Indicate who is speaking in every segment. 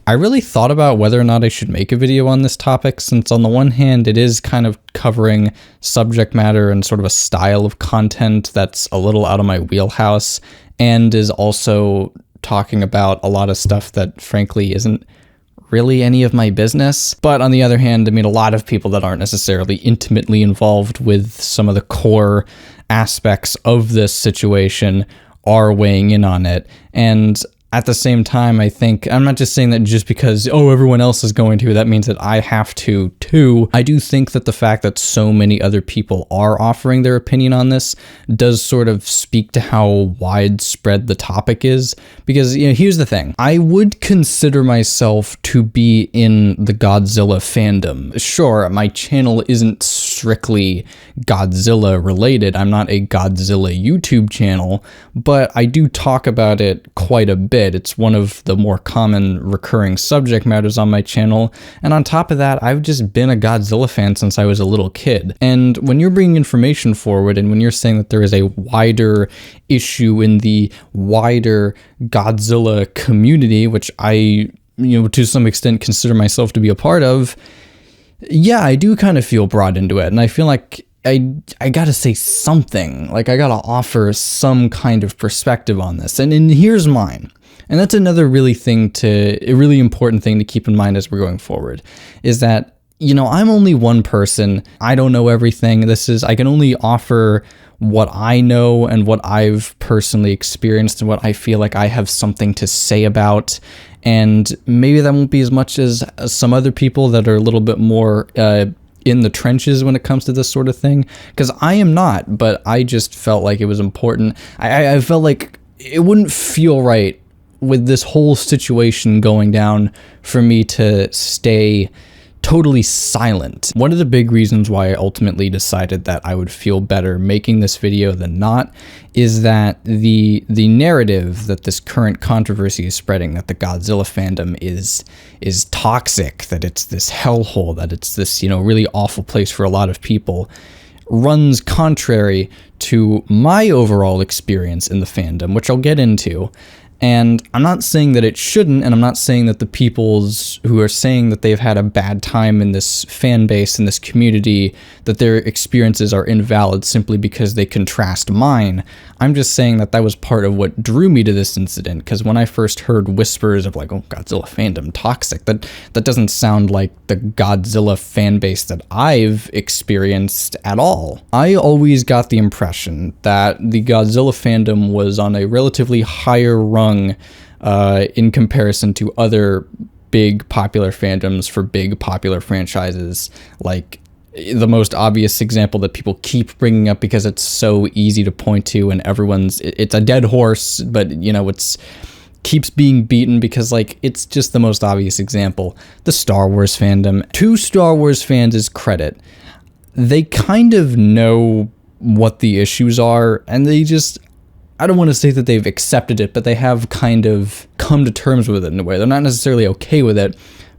Speaker 1: I really thought about whether or not I should make a video on this topic, since on the one hand, it is kind of covering subject matter and sort of a style of content that's a little out of my wheelhouse, and is also talking about a lot of stuff that frankly isn't really any of my business. But on the other hand, I mean, a lot of people that aren't necessarily intimately involved with some of the core aspects of this situation are weighing in on it. And at the same time, I think, I'm not just saying that just because, oh, everyone else is going to, that means that I have to too. I do think that the fact that so many other people are offering their opinion on this does sort of speak to how widespread the topic is. Because, you know, here's the thing. I would consider myself to be in the Godzilla fandom. Sure, my channel isn't strictly Godzilla related. I'm not a Godzilla YouTube channel, but I do talk about it quite a bit. It's one of the more common recurring subject matters on my channel. And on top of that, I've just been a Godzilla fan since I was a little kid. And when you're bringing information forward and when you're saying that there is a wider issue in the wider Godzilla community, which I, to some extent consider myself to be a part of, yeah, I do kind of feel brought into it. And I feel like I gotta say something. Like, I gotta offer some kind of perspective on this. And here's mine. And that's another a really important thing to keep in mind as we're going forward, is that, I'm only one person. I don't know everything. I can only offer what I know and what I've personally experienced and what I feel like I have something to say about. And maybe that won't be as much as some other people that are a little bit more in the trenches when it comes to this sort of thing, because I am not, but I just felt like it was important. I felt like it wouldn't feel right with this whole situation going down for me to stay totally silent. One of the big reasons why I ultimately decided that I would feel better making this video than not is that the narrative that this current controversy is spreading, that the Godzilla fandom is toxic, that it's this hellhole, that it's this, really awful place for a lot of people, runs contrary to my overall experience in the fandom, which I'll get into. And I'm not saying that it shouldn't, and I'm not saying that the peoples who are saying that they've had a bad time in this fan base, in this community, that their experiences are invalid simply because they contrast mine. I'm just saying that that was part of what drew me to this incident, because when I first heard whispers of like, oh, Godzilla fandom toxic, that doesn't sound like the Godzilla fan base that I've experienced at all. I always got the impression that the Godzilla fandom was on a relatively higher rung in comparison to other big popular fandoms for big popular franchises. Like, the most obvious example that people keep bringing up because it's so easy to point to, and it's a dead horse, but it's keeps being beaten because, like, it's just the most obvious example. The Star Wars fandom. To Star Wars fans' credit, they kind of know what the issues are, and they just, I don't want to say that they've accepted it, but they have kind of come to terms with it in a way. They're not necessarily okay with it,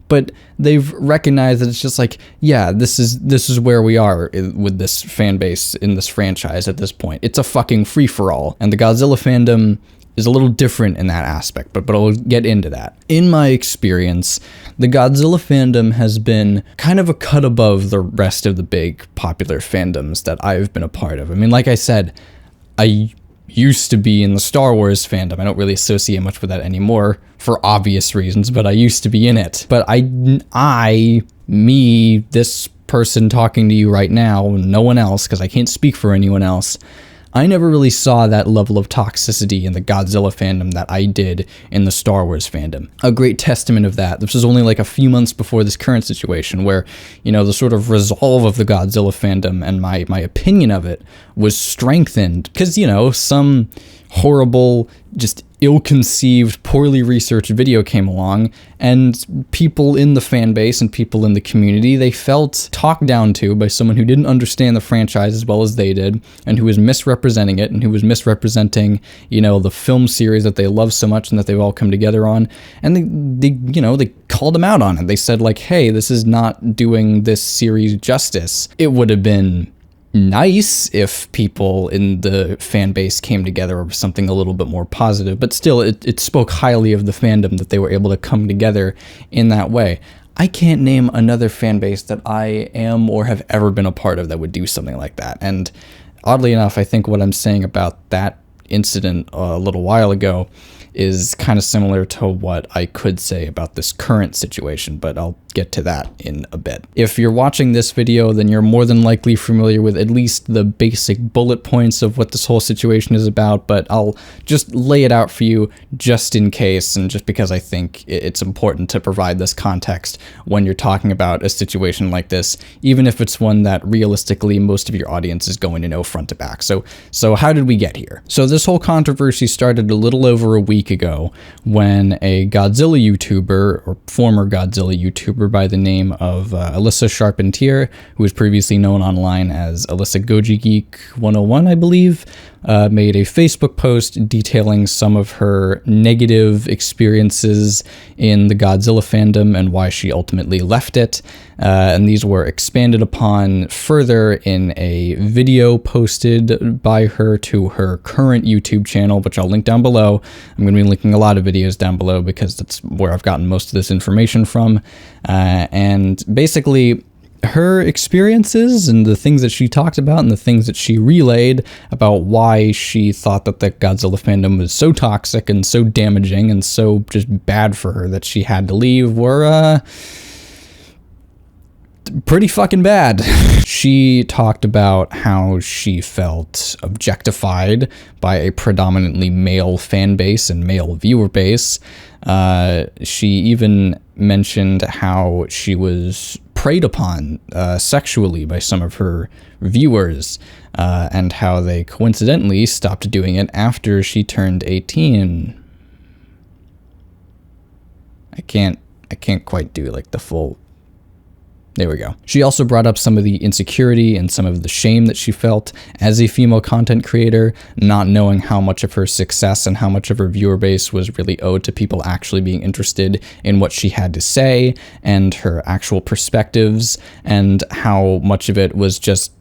Speaker 1: but they've recognized that it's just like, yeah, this is where we are with this fan base in this franchise at this point. It's a fucking free-for-all, and the Godzilla fandom is a little different in that aspect, but I'll get into that. In my experience, the Godzilla fandom has been kind of a cut above the rest of the big popular fandoms that I've been a part of. I mean, like I said, I used to be in the Star Wars fandom. I don't really associate much with that anymore for obvious reasons, but I used to be in it. But this person talking to you right now, no one else, because I can't speak for anyone else, I never really saw that level of toxicity in the Godzilla fandom that I did in the Star Wars fandom. A great testament of that, this was only like a few months before this current situation where, the sort of resolve of the Godzilla fandom and my opinion of it was strengthened because, some horrible, just ill-conceived, poorly researched video came along, and people in the fan base and people in the community, they felt talked down to by someone who didn't understand the franchise as well as they did, and who was misrepresenting it, and who was misrepresenting, the film series that they love so much and that they've all come together on. And they called them out on it. They said, like, hey, this is not doing this series justice. It would have been nice if people in the fan base came together over something a little bit more positive, but still it spoke highly of the fandom that they were able to come together in that way. I can't name another fan base that I am or have ever been a part of that would do something like that. And oddly enough, I think what I'm saying about that incident a little while ago is kind of similar to what I could say about this current situation, but I'll get to that in a bit. If you're watching this video, then you're more than likely familiar with at least the basic bullet points of what this whole situation is about, but I'll just lay it out for you just in case, and just because I think it's important to provide this context when you're talking about a situation like this, even if it's one that realistically most of your audience is going to know front to back. So how did we get here? So this whole controversy started a little over a week ago when a Godzilla YouTuber, or former Godzilla YouTuber, by the name of Alyssa Charpentier, who was previously known online as Alyssa Goji Geek 101, I believe, made a Facebook post detailing some of her negative experiences in the Godzilla fandom and why she ultimately left it. And these were expanded upon further in a video posted by her to her current YouTube channel, which I'll link down below. I'm going to be linking a lot of videos down below because that's where I've gotten most of this information from. And basically, her experiences and the things that she talked about and the things that she relayed about why she thought that the Godzilla fandom was so toxic and so damaging and so just bad for her that she had to leave were pretty fucking bad. She talked about how she felt objectified by a predominantly male fan base and male viewer base. She even mentioned how she was preyed upon sexually by some of her viewers, and how they coincidentally stopped doing it after she turned 18. I can't quite do like the full. There we go. She also brought up some of the insecurity and some of the shame that she felt as a female content creator, not knowing how much of her success and how much of her viewer base was really owed to people actually being interested in what she had to say and her actual perspectives, and how much of it was just,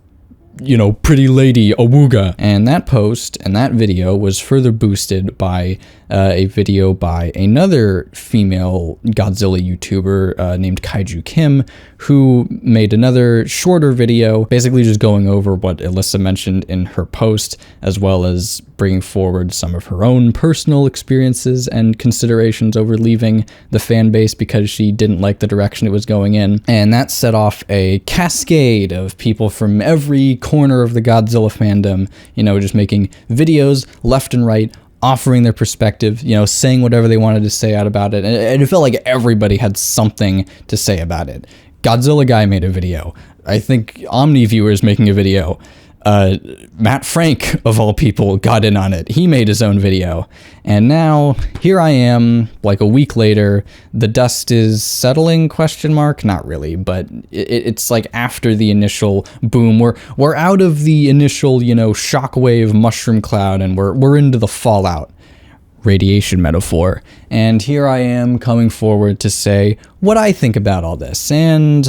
Speaker 1: you know, pretty lady awooga. And that post and that video was further boosted by a video by another female Godzilla YouTuber named Kaiju Kim, who made another shorter video basically just going over what Alyssa mentioned in her post, as well as bringing forward some of her own personal experiences and considerations over leaving the fan base because she didn't like the direction it was going in. And that set off a cascade of people from every corner of the Godzilla fandom, you know, just making videos left and right, offering their perspective, you know, saying whatever they wanted to say out about it. And it felt like everybody had something to say about it. Godzilla guy made a video. I think Omni viewers making a video. Matt Frank, of all people, got in on it. He made his own video. And now, here I am, like a week later, the dust is settling, question mark? Not really, but it's like after the initial boom. We're out of the initial, you know, shockwave mushroom cloud, and we're into the fallout. Radiation metaphor. And here I am coming forward to say what I think about all this. And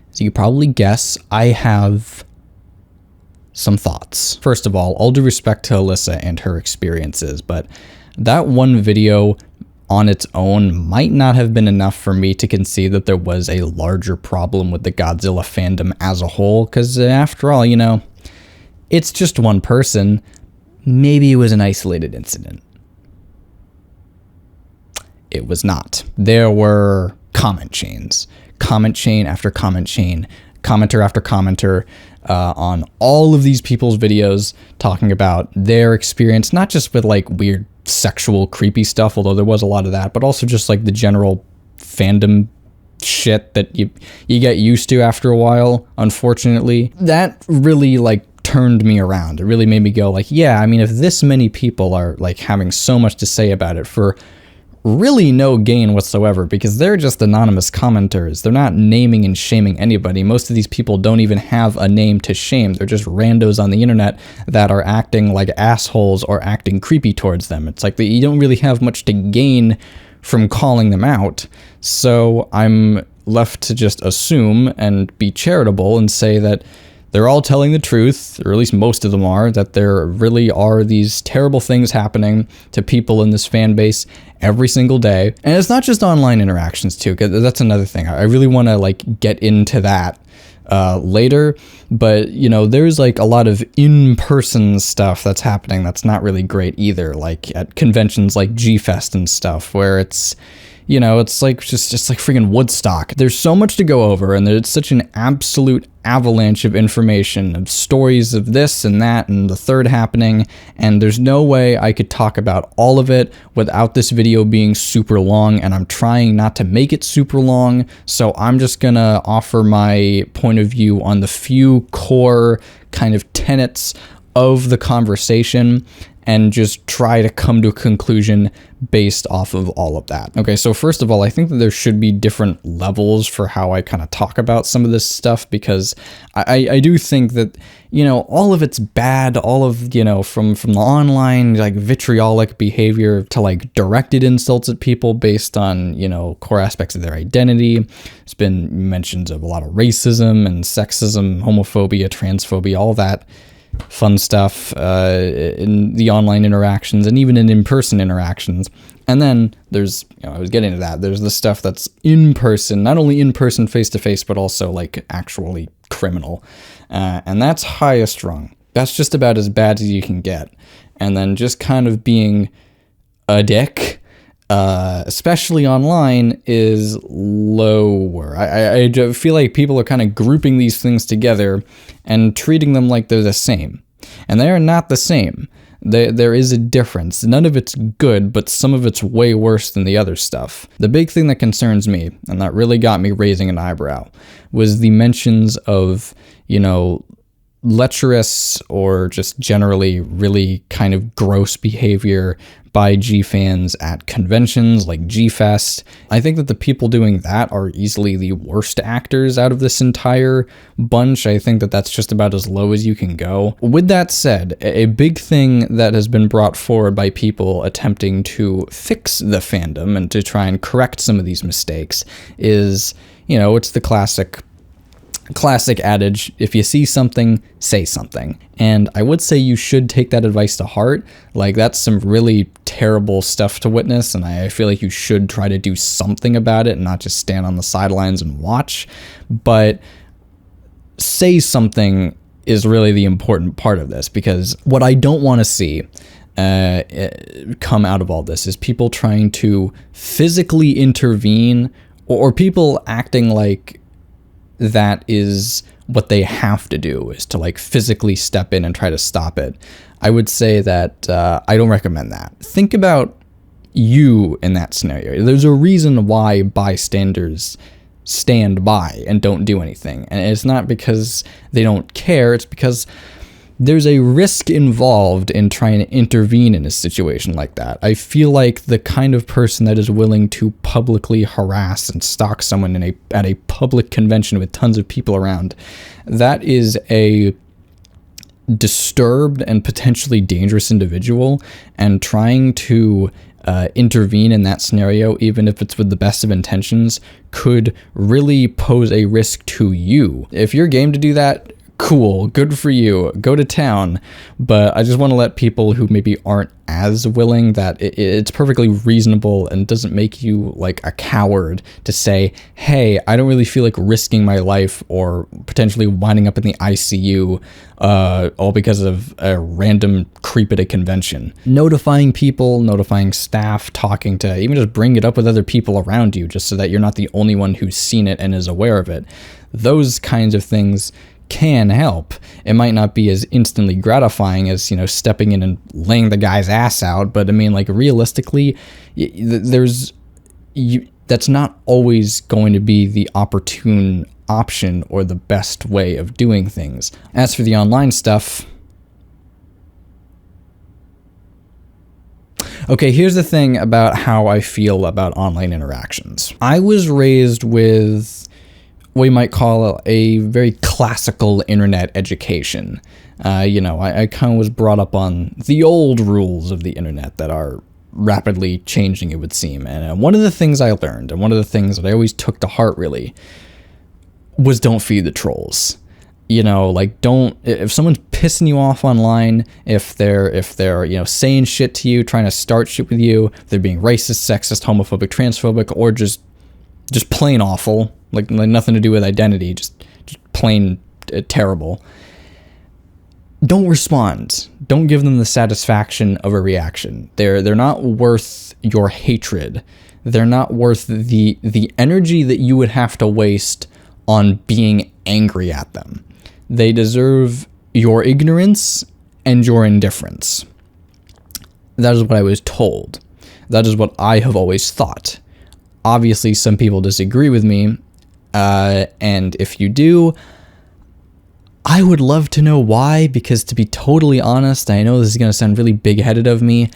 Speaker 1: as you probably guess, I have some thoughts. First of all due respect to Alyssa and her experiences, but that one video on its own might not have been enough for me to concede that there was a larger problem with the Godzilla fandom as a whole, because after all, you know, it's just one person. Maybe it was an isolated incident. It was not. There were comment chains. Comment chain after comment chain. Commenter after commenter on all of these people's videos talking about their experience, not just with like weird sexual creepy stuff, although there was a lot of that, but also just like the general fandom shit that you get used to after a while, unfortunately. That really like turned me around. It really made me go like, yeah, I mean, if this many people are like having so much to say about it for really no gain whatsoever, because they're just anonymous commenters. They're not naming and shaming anybody. Most of these people don't even have a name to shame. They're just randos on the internet that are acting like assholes or acting creepy towards them. It's like you don't really have much to gain from calling them out. So I'm left to just assume and be charitable and say that they're all telling the truth, or at least most of them are, that there really are these terrible things happening to people in this fan base every single day. And it's not just online interactions too, 'cause that's another thing. I really want to like get into that later, but you know, there's like a lot of in-person stuff that's happening that's not really great either, like at conventions like G-Fest and stuff, where it's, you know, it's like just like freaking Woodstock. There's so much to go over, and there's such an absolute avalanche of information, of stories of this and that and the third happening, and there's no way I could talk about all of it without this video being super long, and I'm trying not to make it super long, so I'm just gonna offer my point of view on the few core kind of tenets of the conversation and just try to come to a conclusion based off of all of that. Okay, so first of all, I think that there should be different levels for how I kind of talk about some of this stuff, because I do think that, you know, all of it's bad, all of, you know, from the online, like, vitriolic behavior to, like, directed insults at people based on, you know, core aspects of their identity. There's been mentions of a lot of racism and sexism, homophobia, transphobia, all that fun stuff in the online interactions and even in in-person interactions. And then there's, you know, I was getting to that, there's the stuff that's in person, not only in person face-to-face, but also like actually criminal. And that's highest rung. That's just about as bad as you can get. And then just kind of being a dick, especially online, is lower. I feel like people are kind of grouping these things together and treating them like they're the same. And they are not the same. There is a difference. None of it's good, but some of it's way worse than the other stuff. The big thing that concerns me, and that really got me raising an eyebrow, was the mentions of, you know, lecherous or just generally really kind of gross behavior by G-fans at conventions like G-Fest. I think that the people doing that are easily the worst actors out of this entire bunch. I think that that's just about as low as you can go. With that said, a big thing that has been brought forward by people attempting to fix the fandom and to try and correct some of these mistakes is, you know, it's the classic adage, if you see something, say something. And I would say you should take that advice to heart. Like, that's some really terrible stuff to witness, and I feel like you should try to do something about it and not just stand on the sidelines and watch. But say something is really the important part of this, because what I don't want to see come out of all this is people trying to physically intervene, or people acting like that is what they have to do, is to like physically step in and try to stop it. I would say that I don't recommend that. Think about you in that scenario. There's a reason why bystanders stand by and don't do anything. And it's not because they don't care, it's because there's a risk involved in trying to intervene in a situation like that. I feel like the kind of person that is willing to publicly harass and stalk someone at a public convention with tons of people around, that is a disturbed and potentially dangerous individual, and trying to intervene in that scenario, even if it's with the best of intentions, could really pose a risk to you. If you're game to do that, cool, good for you, go to town. But I just want to let people who maybe aren't as willing that it's perfectly reasonable and doesn't make you like a coward to say, hey, I don't really feel like risking my life or potentially winding up in the ICU all because of a random creep at a convention. Notifying people, notifying staff, talking to, even just bring it up with other people around you, just so that you're not the only one who's seen it and is aware of it. Those kinds of things can help. It might not be as instantly gratifying as, you know, stepping in and laying the guy's ass out, but I mean, like, realistically, that's not always going to be the opportune option or the best way of doing things. As for the online stuff, okay, here's the thing about how I feel about online interactions. I was raised with what we might call a very classical internet education. You know, I kind of was brought up on the old rules of the internet that are rapidly changing, it would seem. And one of the things I learned, and one of the things that I always took to heart, really, was don't feed the trolls. You know, like, don't, if someone's pissing you off online, if they're, you know, saying shit to you, trying to start shit with you, if they're being racist, sexist, homophobic, transphobic, or just plain awful, like nothing to do with identity, just plain terrible, don't respond. Don't give them the satisfaction of a reaction. They're not worth your hatred. They're not worth the energy that you would have to waste on being angry at them. They deserve your ignorance and your indifference. That is what I was told. That is what I have always thought. Obviously, some people disagree with me, and if you do, I would love to know why, because to be totally honest, I know this is going to sound really big-headed of me,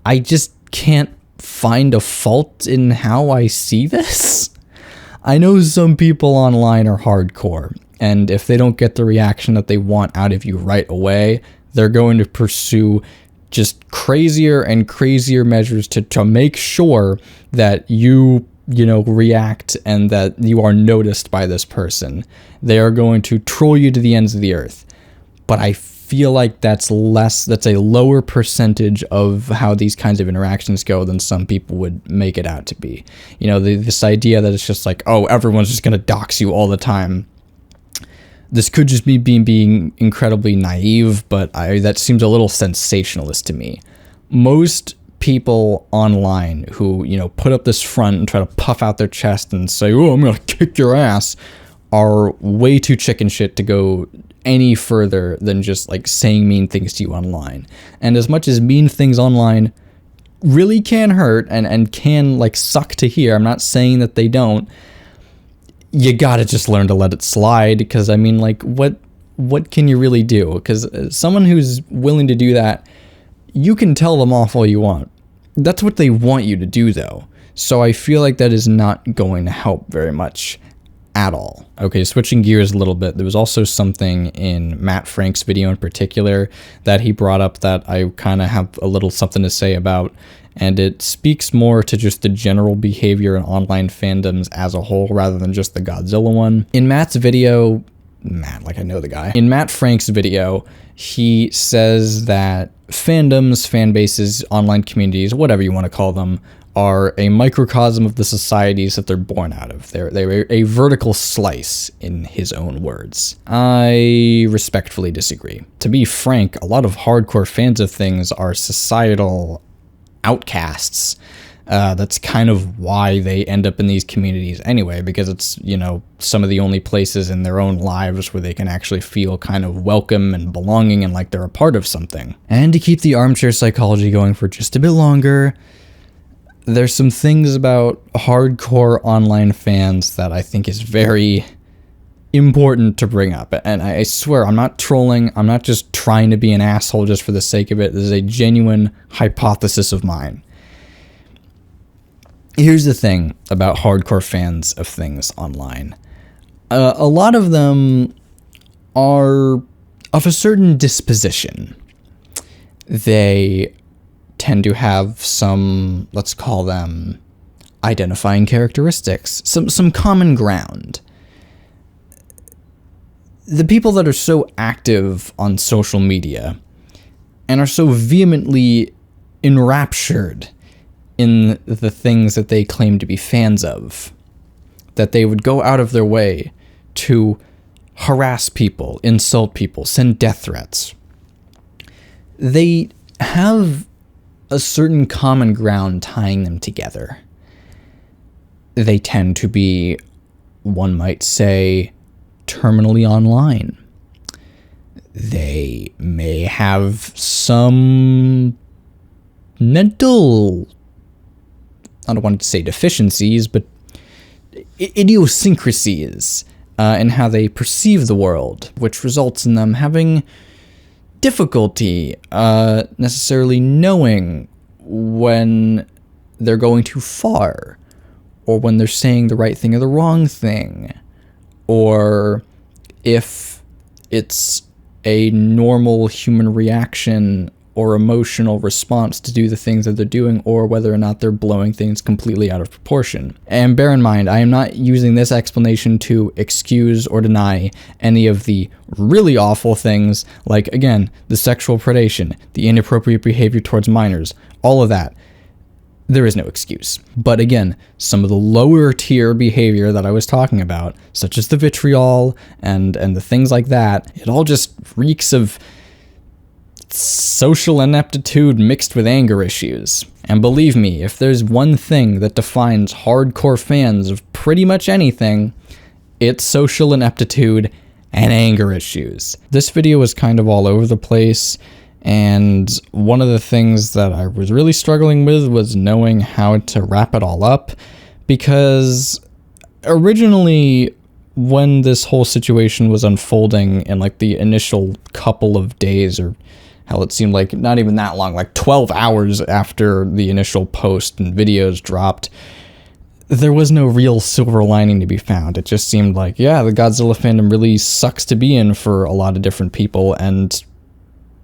Speaker 1: I just can't find a fault in how I see this. I know some people online are hardcore, and if they don't get the reaction that they want out of you right away, they're going to pursue just crazier and crazier measures to make sure that you know, react and that you are noticed by this person. They are going to troll you to the ends of the earth. But I feel like that's a lower percentage of how these kinds of interactions go than some people would make it out to be. You know, this idea that it's just like, oh, everyone's just going to dox you all the time. This could just be being incredibly naive, but that seems a little sensationalist to me. Most people online who, you know, put up this front and try to puff out their chest and say, oh, I'm going to kick your ass, are way too chicken shit to go any further than just like saying mean things to you online. And as much as mean things online really can hurt and can like suck to hear, I'm not saying that they don't, you gotta just learn to let it slide, because I mean, like, what can you really do? Because someone who's willing to do that, you can tell them off all you want. That's what they want you to do, though. So I feel like that is not going to help very much at all. Okay, switching gears a little bit, there was also something in Matt Frank's video in particular that he brought up that I kind of have a little something to say about, and it speaks more to just the general behavior in online fandoms as a whole rather than just the Godzilla one. In Matt's video, Matt, like I know the guy. In Matt Frank's video, he says that fandoms, fan bases, online communities, whatever you want to call them, are a microcosm of the societies that they're born out of. They're a vertical slice, in his own words. I respectfully disagree. To be frank, a lot of hardcore fans of things are societal outcasts. That's kind of why they end up in these communities anyway, because it's, you know, some of the only places in their own lives where they can actually feel kind of welcome and belonging and like they're a part of something. And to keep the armchair psychology going for just a bit longer, there's some things about hardcore online fans that I think is very important to bring up. And I swear, I'm not trolling. I'm not just trying to be an asshole just for the sake of it. This is a genuine hypothesis of mine. Here's the thing about hardcore fans of things online. A lot of them are of a certain disposition. They tend to have some, let's call them, identifying characteristics, some common ground. The people that are so active on social media and are so vehemently enraptured in the things that they claim to be fans of, that they would go out of their way to harass people, insult people, send death threats. They have a certain common ground tying them together. They tend to be, one might say, terminally online. They may have some mental, I don't want to say deficiencies, but idiosyncrasies in how they perceive the world, which results in them having difficulty necessarily knowing when they're going too far, or when they're saying the right thing or the wrong thing, or if it's a normal human reaction or emotional response to do the things that they're doing, or whether or not they're blowing things completely out of proportion. And bear in mind, I am not using this explanation to excuse or deny any of the really awful things, like, again, the sexual predation, the inappropriate behavior towards minors, all of that. There is no excuse. But again, some of the lower tier behavior that I was talking about, such as the vitriol and the things like that, it all just reeks of social ineptitude mixed with anger issues. And believe me, if there's one thing that defines hardcore fans of pretty much anything, it's social ineptitude and anger issues. This video was kind of all over the place, and one of the things that I was really struggling with was knowing how to wrap it all up, because originally when this whole situation was unfolding in like the initial couple of days, or hell, it seemed like not even that long, like 12 hours after the initial post and videos dropped, there was no real silver lining to be found. It just seemed like, yeah, the Godzilla fandom really sucks to be in for a lot of different people, and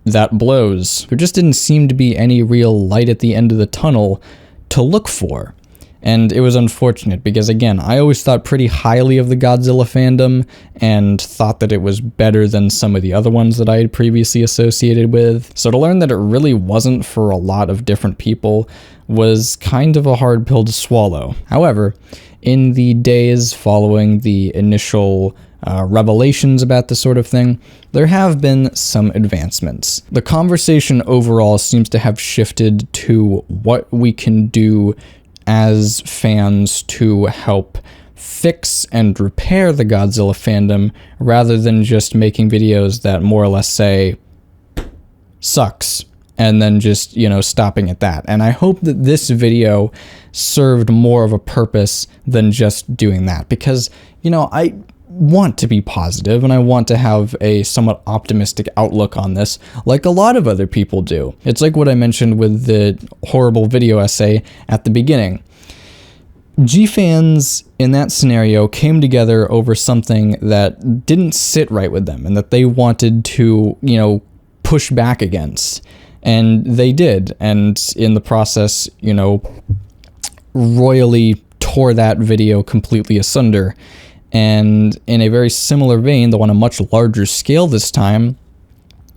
Speaker 1: that blows. There just didn't seem to be any real light at the end of the tunnel to look for. And it was unfortunate because, again, I always thought pretty highly of the Godzilla fandom and thought that it was better than some of the other ones that I had previously associated with. So to learn that it really wasn't for a lot of different people was kind of a hard pill to swallow. However, in the days following the initial revelations about this sort of thing, there have been some advancements. The conversation overall seems to have shifted to what we can do as fans to help fix and repair the Godzilla fandom, rather than just making videos that more or less say, sucks, and then just, stopping at that. And I hope that this video served more of a purpose than just doing that, because, I want to be positive and I want to have a somewhat optimistic outlook on this, like a lot of other people do. It's like what I mentioned with the horrible video essay at the beginning. G-fans in that scenario came together over something that didn't sit right with them and that they wanted to, push back against. And they did. And in the process, royally tore that video completely asunder. And in a very similar vein, though on a much larger scale this time,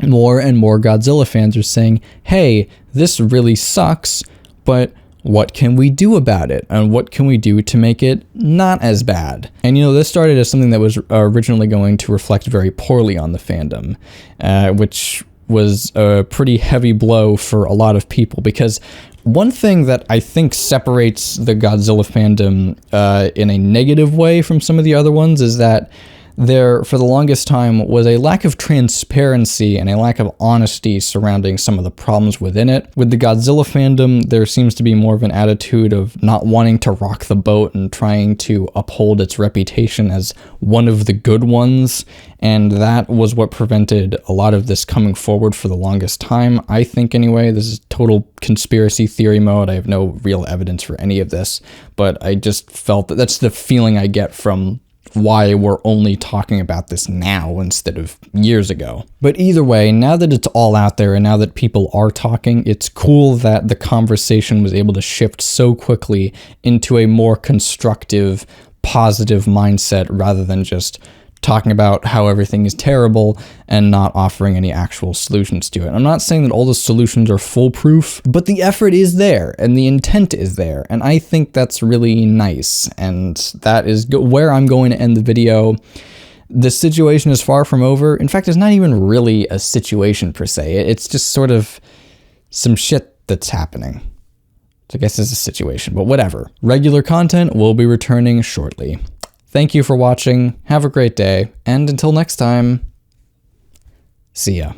Speaker 1: more and more Godzilla fans are saying, hey, this really sucks, but what can we do about it? And what can we do to make it not as bad? And this started as something that was originally going to reflect very poorly on the fandom, which was a pretty heavy blow for a lot of people, because one thing that I think separates the Godzilla fandom in a negative way from some of the other ones is that there, for the longest time, was a lack of transparency and a lack of honesty surrounding some of the problems within it. With the Godzilla fandom, there seems to be more of an attitude of not wanting to rock the boat and trying to uphold its reputation as one of the good ones, and that was what prevented a lot of this coming forward for the longest time, I think anyway. This is total conspiracy theory mode. I have no real evidence for any of this, but I just felt that that's the feeling I get from why we're only talking about this now instead of years ago. But either way, now that it's all out there and now that people are talking, it's cool that the conversation was able to shift so quickly into a more constructive, positive mindset rather than just talking about how everything is terrible and not offering any actual solutions to it. I'm not saying that all the solutions are foolproof, but the effort is there and the intent is there, and I think that's really nice, and that is where I'm going to end the video. The situation is far from over. In fact, it's not even really a situation per se. It's just sort of some shit that's happening. So I guess it's a situation, but whatever. Regular content will be returning shortly. Thank you for watching, have a great day, and until next time, see ya.